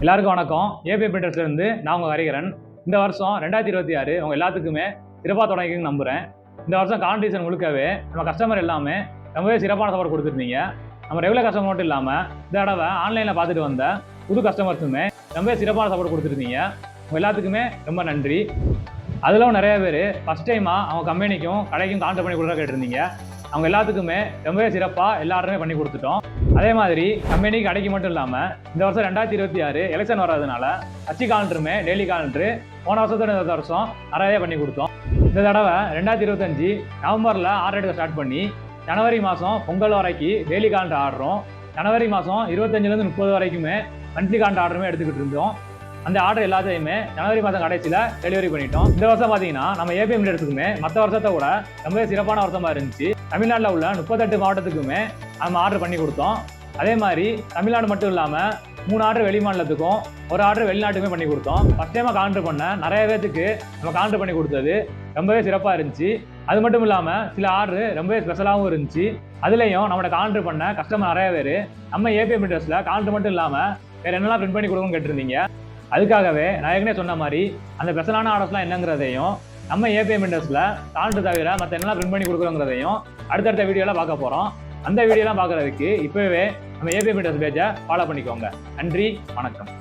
எல்லாருக்கும் வணக்கம். ஏபிஐ பிரிண்டர்ஸ்லேருந்து நான் உங்கள் ஹரிகரன். இந்த வருஷம் 2026 உங்கள் எல்லாத்துக்குமே சிறப்பாக தொடங்கிக்குன்னு நம்புகிறேன். இந்த வருஷம் காம்படிஷன் முழுக்கவே நம்ம கஸ்டமர் எல்லாமே ரொம்பவே சிறப்பான சப்போர்ட் கொடுத்துருந்தீங்க. நம்ம ரெகுலர் கஸ்டமர் மட்டும் இல்லாமல் இந்த தடவை ஆன்லைனில் பார்த்துட்டு வந்த புது கஸ்டமர்ஸுமே ரொம்பவே சிறப்பான சப்போர்ட் கொடுத்துருந்தீங்க. உங்கள் எல்லாத்துக்குமே ரொம்ப நன்றி. அதில் நிறைய பேர் ஃபஸ்ட் டைமாக அவங்க கம்பெனிக்கும் கடைக்கும் கான்டாக்ட் பண்ணி கொடுக்க கேட்டிருந்தீங்க. அவங்க எல்லாத்துக்குமே ரொம்பவே சிறப்பாக எல்லாருமே பண்ணி கொடுத்துட்டோம். அதே மாதிரி கம்பெனி கடைக்கு மட்டும் இல்லாமல் இந்த வருஷம் 2026 எலெக்ஷன் வர்றதுனால கட்சி காலண்டருமே டெய்லி காலண்டரு போன வருஷத்தோட இந்த வருஷம் நிறையவே பண்ணி கொடுத்தோம். இந்த தடவை 2025 நவம்பரில் ஆர்டர் எடுக்க ஸ்டார்ட் பண்ணி ஜனவரி மாதம் பொங்கல் வரைக்கும் டெய்லி காலண்டர் ஆடுறோம். ஜனவரி மாதம் 25லேருந்து 30 வரைக்குமே மந்த்லி காலண்டர் ஆர்டருமே எடுத்துக்கிட்டு இருந்தோம். அந்த ஆர்டர் எல்லாத்தையுமே ஜனவரி மாதம் கடைசியில் டெலிவரி பண்ணிட்டோம். இந்த வருஷம் பார்த்தீங்கன்னா நம்ம ஏபிஎம் பிரிண்டர்ஸுக்குமே மற்ற வருஷத்தை விட ரொம்பவே சிறப்பான வருஷமாக இருந்துச்சு. தமிழ்நாட்டில் உள்ள 38 மாவட்டத்துக்குமே நம்ம ஆர்டர் பண்ணி கொடுத்தோம். அதே மாதிரி தமிழ்நாடு மட்டும் இல்லாமல் 3 ஆர்டர் வெளி மாநிலத்துக்கும் 1 ஆர்டர் வெளிநாட்டுக்குமே பண்ணி கொடுத்தோம். ஃபஸ்ட் டைமாக கான்ட்ரு பண்ண நிறைய பேத்துக்கு நம்ம கான்ட்ரு பண்ணி கொடுத்தது ரொம்பவே சிறப்பாக இருந்துச்சு. அது மட்டும் இல்லாமல் சில ஆர்டர் ரொம்பவே ஸ்பெஷலாகவும் இருந்துச்சு. அதுலேயும் நம்மளோட கான்ட்ரு பண்ண கஸ்டமர் நிறைய பேர் நம்ம ஏபிஎம் பிரிண்டர்ஸில் கான்ட்ரு மட்டும் இல்லாமல் வேறு என்னெல்லாம் பிரிண்ட் பண்ணி கொடுக்கணும்னு கேட்டிருந்தீங்க. அதுக்காகவே நான் ஏற்கனவே சொன்ன மாதிரி அந்த ஸ்பெஷலான ஆர்டர்ஸ்லாம் என்னங்கிறதையும் நம்ம ஏபிஎம் பிரிண்டர்ஸில் கான்ட்ரு தவிர மற்ற என்னெல்லாம் பிரிண்ட் பண்ணி கொடுக்குறோங்கிறதையும் அடுத்தடுத்த வீடியோலாம் பார்க்க போகிறோம். அந்த வீடியோலாம் பார்க்குறதுக்கு இப்போவே நம்ம ஏபிஎம் பிரிண்டர்ஸ் பேஜை ஃபாலோ பண்ணிக்கோங்க. நன்றி, வணக்கம்.